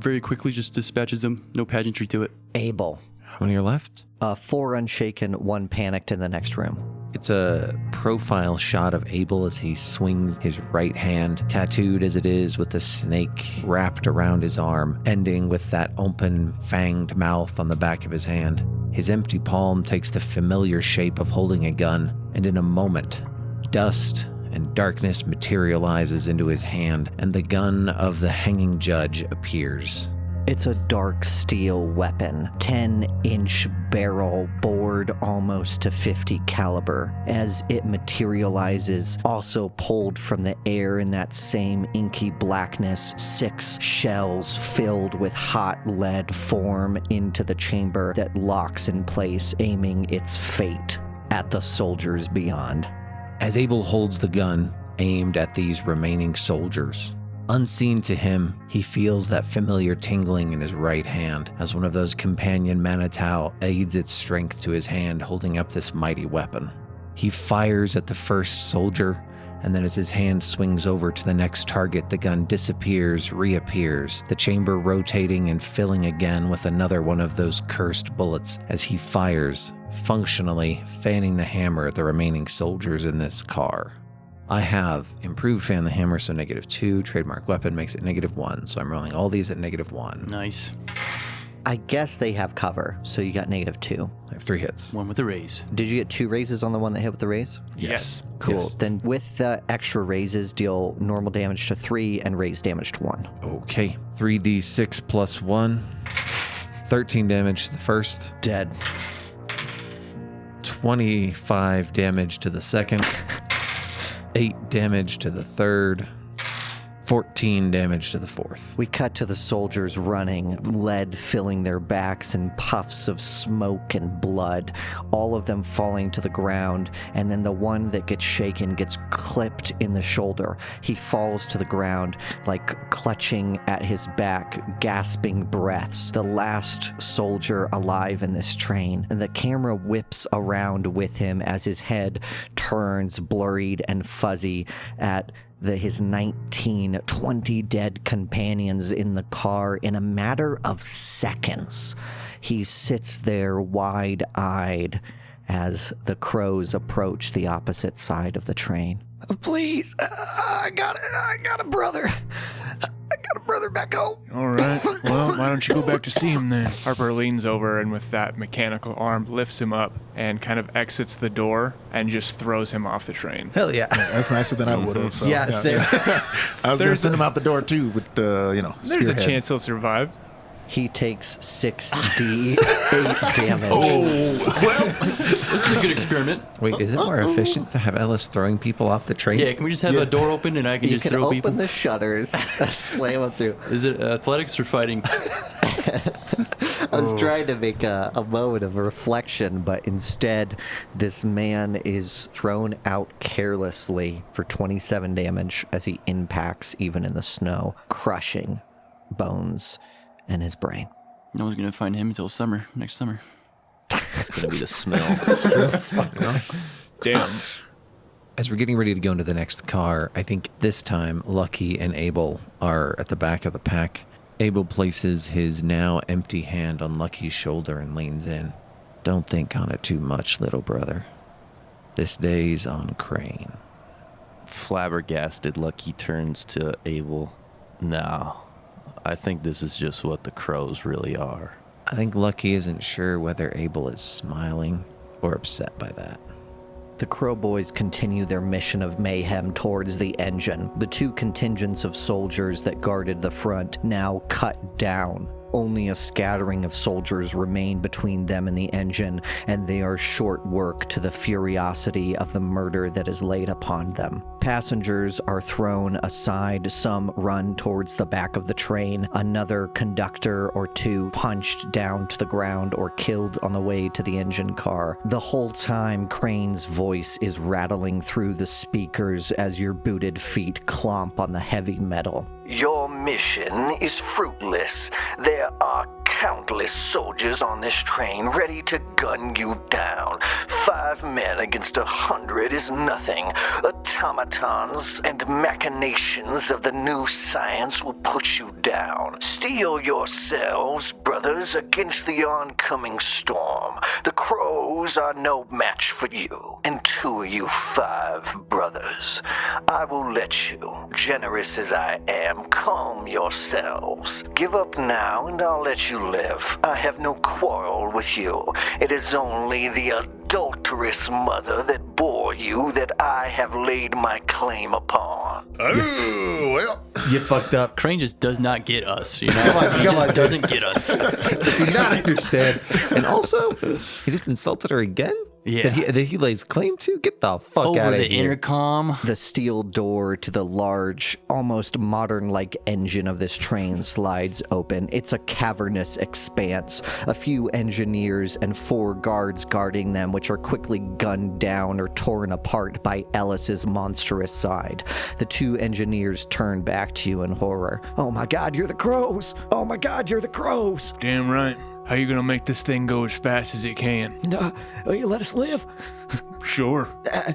very quickly just dispatches them. No pageantry to it. Abel. How many are left? 4 unshaken, 1 panicked in the next room. It's a profile shot of Abel as he swings his right hand, tattooed as it is with a snake wrapped around his arm, ending with that open, fanged mouth on the back of his hand. His empty palm takes the familiar shape of holding a gun, and in a moment, dust and darkness materializes into his hand, and the gun of the hanging judge appears. It's a dark steel weapon, 10-inch barrel, bored almost to 50 caliber. As it materializes, also pulled from the air in that same inky blackness, 6 shells filled with hot lead form into the chamber that locks in place, aiming its fate at the soldiers beyond. As Abel holds the gun aimed at these remaining soldiers, unseen to him, he feels that familiar tingling in his right hand as one of those companion Manitau aids its strength to his hand holding up this mighty weapon. He fires at the first soldier, and then as his hand swings over to the next target, the gun disappears, reappears, the chamber rotating and filling again with another one of those cursed bullets as he fires, functionally fanning the hammer at the remaining soldiers in this car. I have improved fan the hammer, so -2. Trademark weapon makes it -1. So I'm rolling all these at -1. Nice. I guess they have cover, so you got -2. I have 3 hits. One with a raise. Did you get 2 raises on the one that hit with the raise? Yes. Cool. Yes. Then with the extra raises, deal normal damage to 3 and raise damage to 1. Okay. 3d6 plus 1. 13 damage to the first. Dead. 25 damage to the second. 8 damage to the third. 14 damage to the fourth. We cut to the soldiers running, lead filling their backs and puffs of smoke and blood, all of them falling to the ground, and then the one that gets shaken gets clipped in the shoulder. He falls to the ground, like clutching at his back, gasping breaths, the last soldier alive in this train. And the camera whips around with him as his head turns blurred and fuzzy at his 20 dead companions in the car. In a matter of seconds, he sits there wide-eyed as the crows approach the opposite side of the train. Please, I got a brother. I got a brother back home. All right. Well, why don't you go back to see him then? Harper leans over and with that mechanical arm lifts him up and kind of exits the door and just throws him off the train. Hell yeah. That's nicer than I would have. So, Same. I was going to send him out the door too, but, There's a chance he'll survive. He takes 6d8 damage. This is a good experiment. Wait, is it more efficient to have Ellis throwing people off the train? Yeah, can we just have a door open and I can You just can throw open people? the shutters, slam them through. Is it athletics or fighting? I was trying to make a moment of reflection, but instead, this man is thrown out carelessly for 27 damage as he impacts even in the snow, crushing bones and his brain. No one's going to find him until next summer. It's going to be the smell. Damn. As we're getting ready to go into the next car, I think this time Lucky and Abel are at the back of the pack. Abel places his now empty hand on Lucky's shoulder and leans in. Don't think on it too much, little brother. This day's on Crane. Flabbergasted, Lucky turns to Abel. No, I think this is just what the crows really are. I think Lucky isn't sure whether Abel is smiling or upset by that. The Crow Boys continue their mission of mayhem towards the engine. The two contingents of soldiers that guarded the front now cut down. Only a scattering of soldiers remain between them and the engine, and they are short work to the furiosity of the murder that is laid upon them. Passengers are thrown aside, some run towards the back of the train, another conductor or two punched down to the ground or killed on the way to the engine car. The whole time, Crane's voice is rattling through the speakers as your booted feet clomp on the heavy metal. Your mission is fruitless. There are countless soldiers on this train ready to gun you down. 5 men against 100 is nothing. Automatons and machinations of the new science will put you down. Steel yourselves, brothers, against the oncoming storm. The crows are no match for you. And to you 5 brothers, I will let you, generous as I am, calm yourselves. Give up now and I'll let you live. I have no quarrel with you. It is only the adulterous mother that bore you that I have laid my claim upon. Oh, well. You fucked up. Crane just does not get us. You know? He just doesn't get us. Does he not understand? And also, he just insulted her again? Yeah. That he lays claim to? Get the fuck Over out of the here. intercom. The steel door to the large, almost modern-like engine of this train slides open. It's a cavernous expanse. A few engineers and 4 guards guarding them, which are quickly gunned down or torn apart by Ellis's monstrous side. The 2 engineers turn back to you in horror. Oh my god, you're the crows! Oh my god, you're the crows! Damn right. How you gonna make this thing go as fast as it can? No, you let us live? Sure.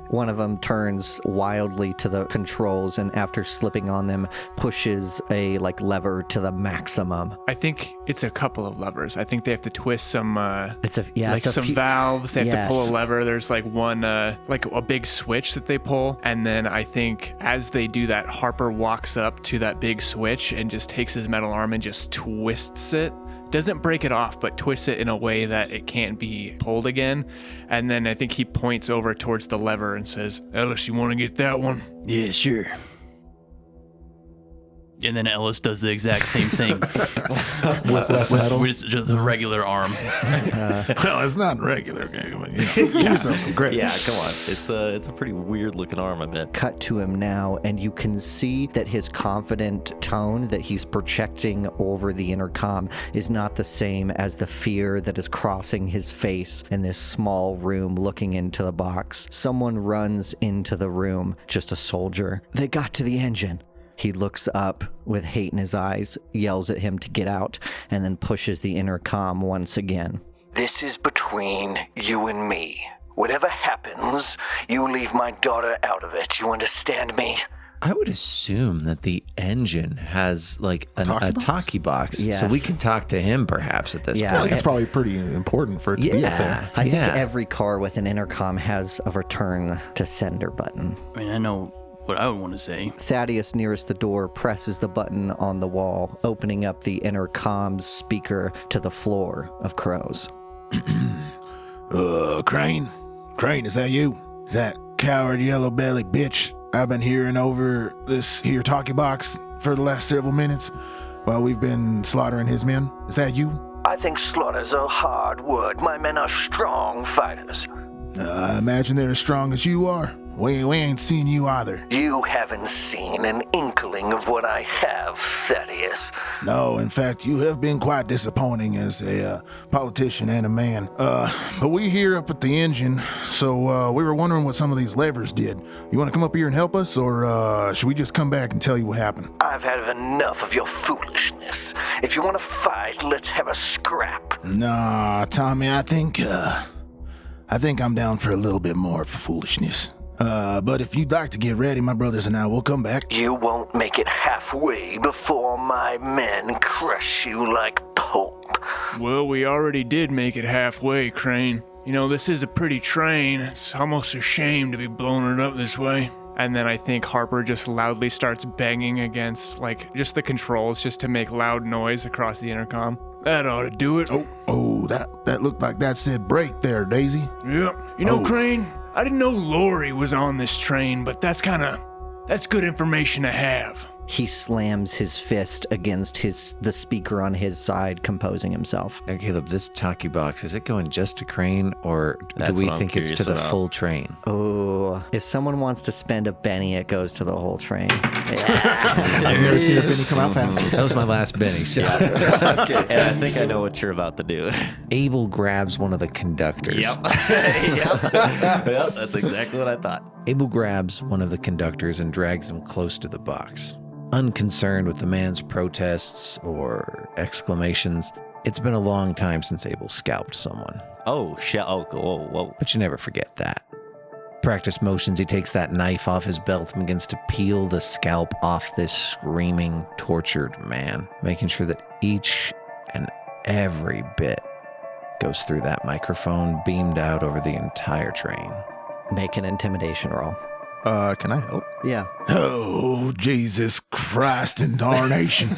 One of them turns wildly to the controls and after slipping on them, pushes a lever to the maximum. I think it's a couple of levers. I think they have to twist some It's a some valves. They have to pull a lever. There's one like a big switch that they pull, and then I think as they do that, Harper walks up to that big switch and just takes his metal arm and just twists it. Doesn't break it off, but twists it in a way that it can't be pulled again. And then I think he points over towards the lever and says, Ellis, you want to get that one? Yeah, sure. And then Ellis does the exact same thing. With less metal? With just a regular arm. Well, it's not regular. Give yourself some credit. Yeah, come on. It's a pretty weird looking arm, I bet. Cut to him now, and you can see that his confident tone that he's projecting over the intercom is not the same as the fear that is crossing his face in this small room looking into the box. Someone runs into the room, just a soldier. They got to the engine. He looks up with hate in his eyes, yells at him to get out, and then pushes the intercom once again. This is between you and me. Whatever happens, you leave my daughter out of it. You understand me? I would assume that the engine has a talkie box, Yes. so we can talk to him perhaps at this Yeah. I point. think it's probably pretty important for it to be up there. I think every car with an intercom has a return to sender button. I mean, I know what I would want to say. Thaddeus, nearest the door, presses the button on the wall, opening up the intercom's speaker to the floor of crows. Crane? Crane, is that you? Is that coward yellow belly bitch I've been hearing over this here talkie box for the last several minutes? while we've been slaughtering his men? Is that you? I think slaughter's a hard word. My men are strong fighters. I imagine they're as strong as you are. We ain't seen you either. You haven't seen an inkling of what I have, Thaddeus. No, in fact, you have been quite disappointing as a politician and a man. But we here up at the engine, so we were wondering what some of these levers did. You want to come up here and help us, or should we just come back and tell you what happened? I've had enough of your foolishness. If you want to fight, let's have a scrap. Nah, Tommy, I think I'm down for a little bit more foolishness. But if you'd like to get ready, my brothers and I will come back. You won't make it halfway before my men crush you like pulp. Well, we already did make it halfway, Crane. You know, this is a pretty train. It's almost a shame to be blowing it up this way. And then I think Harper just loudly starts banging against, just the controls just to make loud noise across the intercom. That ought to do it. Oh, that looked like that said break there, Daisy. Yep. You know, Crane, I didn't know Lori was on this train, but that's good information to have. He slams his fist against the speaker on his side, composing himself. Now, Caleb, this talkie box, is it going just to Crane, or That's do we what I'm think it's to curious the about. full train? Oh, if someone wants to spend a penny, it goes to the whole train. I've never seen a penny come out faster. That was my last Benny. So. And I think I know what you're about to do. Abel grabs one of the conductors. Yep, that's exactly what I thought. Abel grabs one of the conductors and drags him close to the box. Unconcerned with the man's protests or exclamations, it's been a long time since Abel scalped someone. Oh, shit. Oh, whoa. But you never forget that. Practice motions, he takes that knife off his belt and begins to peel the scalp off this screaming, tortured man, making sure that each and every bit goes through that microphone, beamed out over the entire train. Make an intimidation roll. Can I help? Yeah. Oh, Jesus Christ and darnation.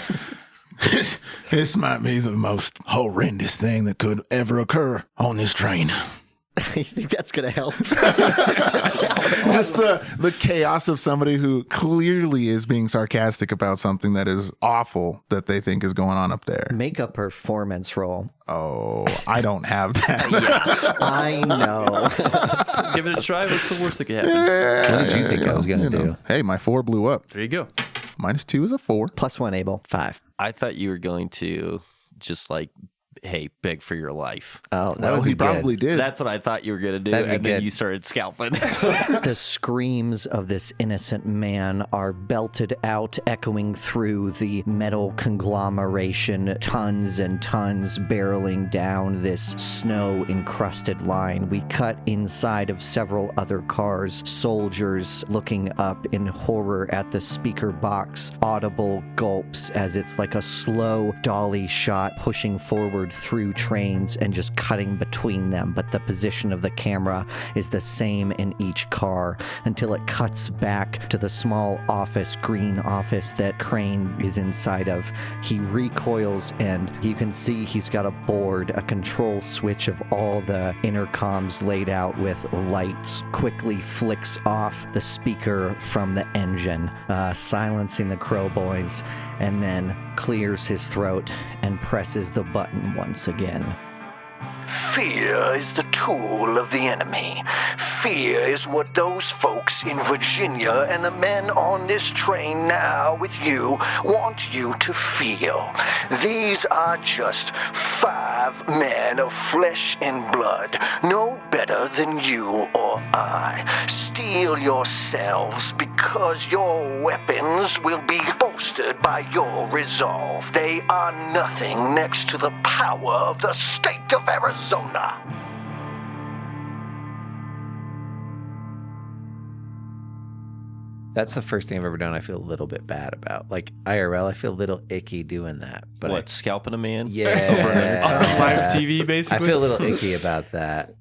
This might be the most horrendous thing that could ever occur on this train. You think that's going to help? Just the chaos of somebody who clearly is being sarcastic about something that is awful that they think is going on up there. Make a performance roll. Oh, I don't have that. I know. Give it a try. What's the worst that could happen? What did you think I was going to do? Hey, my 4 blew up. There you go. -2 is a 4. +1, Abel. 5. I thought you were going to just hey, beg for your life. Oh, That would he be probably good. did. That's what I thought you were going to do. That'd be And then good. you started scalping. The screams of this innocent man are belted out, echoing through the metal conglomeration, tons and tons barreling down this snow-encrusted line. We cut inside of several other cars, soldiers looking up in horror at the speaker box, audible gulps as it's like a slow dolly shot pushing forward through trains and just cutting between them, but the position of the camera is the same in each car until it cuts back to the small green office that Crane is inside of. He recoils and you can see he's got a board, a control switch of all the intercoms laid out with lights, quickly flicks off the speaker from the engine, silencing the Crow Boys, and then clears his throat and presses the button once again. Fear is the tool of the enemy. Fear is what those folks in Virginia and the men on this train now with you want you to feel. These are just 5 men of flesh and blood, no better than you or I. Steel yourselves because your weapons will be bolstered by your resolve. They are nothing next to the power of the state of Arizona. That's the first thing I've ever done I feel a little bit bad about. Like IRL, I feel a little icky doing that. But What, scalping a man? On Yeah. live TV, basically. I feel a little icky about that.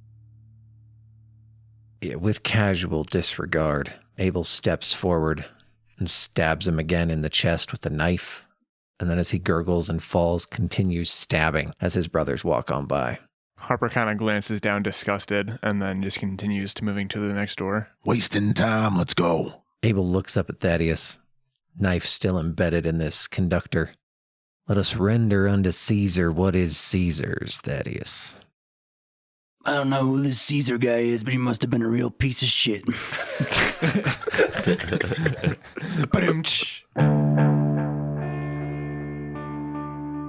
Yeah, with casual disregard, Abel steps forward and stabs him again in the chest with the knife. And then as he gurgles and falls, continues stabbing as his brothers walk on by. Harper kind of glances down disgusted and then just continues to moving to the next door. Wasting time. Let's go. Abel looks up at Thaddeus, knife still embedded in this conductor. Let us render unto Caesar what is Caesar's, Thaddeus. I don't know who this Caesar guy is, but he must have been a real piece of shit.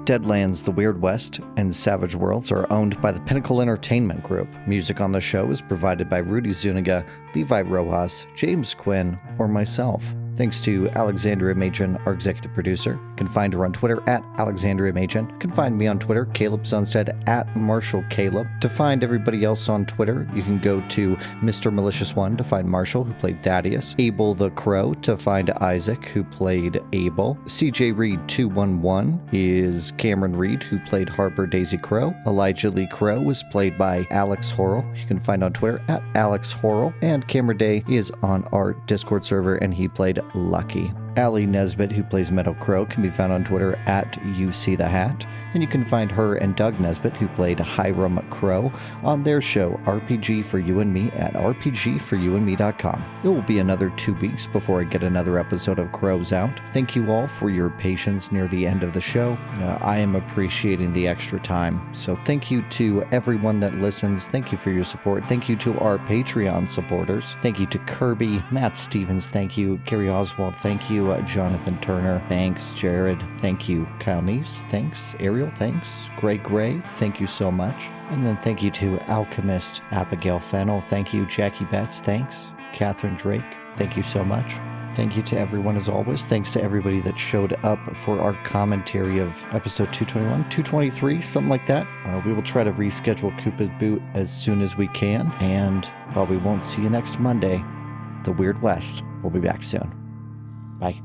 Deadlands, The Weird West, and Savage Worlds are owned by the Pinnacle Entertainment Group. Music on the show is provided by Rudy Zuniga, Levi Rojas, James Quinn, or myself. Thanks to Alexandria Machen, our executive producer. You can find her on Twitter at Alexandria Machen. You can find me on Twitter, Caleb Sunstead, at Marshall Caleb. To find everybody else on Twitter, you can go to Mr. Malicious One to find Marshall, who played Thaddeus. Abel the Crow to find Isaac, who played Abel. CJ Reed 211 is Cameron Reed, who played Harper Daisy Crow. Elijah Lee Crow was played by Alex Horrell. You can find on Twitter at Alex Horrell. And Cameron Day is on our Discord server, and he played Lucky. Allie Nesbitt, who plays Meadow Crow, can be found on Twitter at YouSeeTheHat. And you can find her and Doug Nesbitt, who played Hiram Crow, on their show RPG for You and Me at rpgforyouandme.com. It will be another 2 weeks before I get another episode of Crows out. Thank you all for your patience near the end of the show. I am appreciating the extra time. So thank you to everyone that listens. Thank you for your support. Thank you to our Patreon supporters. Thank you to Kirby, Matt Stevens. Thank you, Gary Oswald. Thank you, Jonathan Turner. Thanks, Jared. Thank you, Kyle Neese. Thanks, Ariel. Thanks, Greg Gray. Thank you so much. And then thank you to Alchemist Abigail Fennel. Thank you, Jackie Betts. Thanks, Catherine Drake. Thank you so much. Thank you to everyone as always. Thanks to everybody that showed up for our commentary of episode 221, 223, something like that. We will try to reschedule Cupid Boot as soon as we can. And while we won't see you next Monday, The Weird West will be back soon. Bye.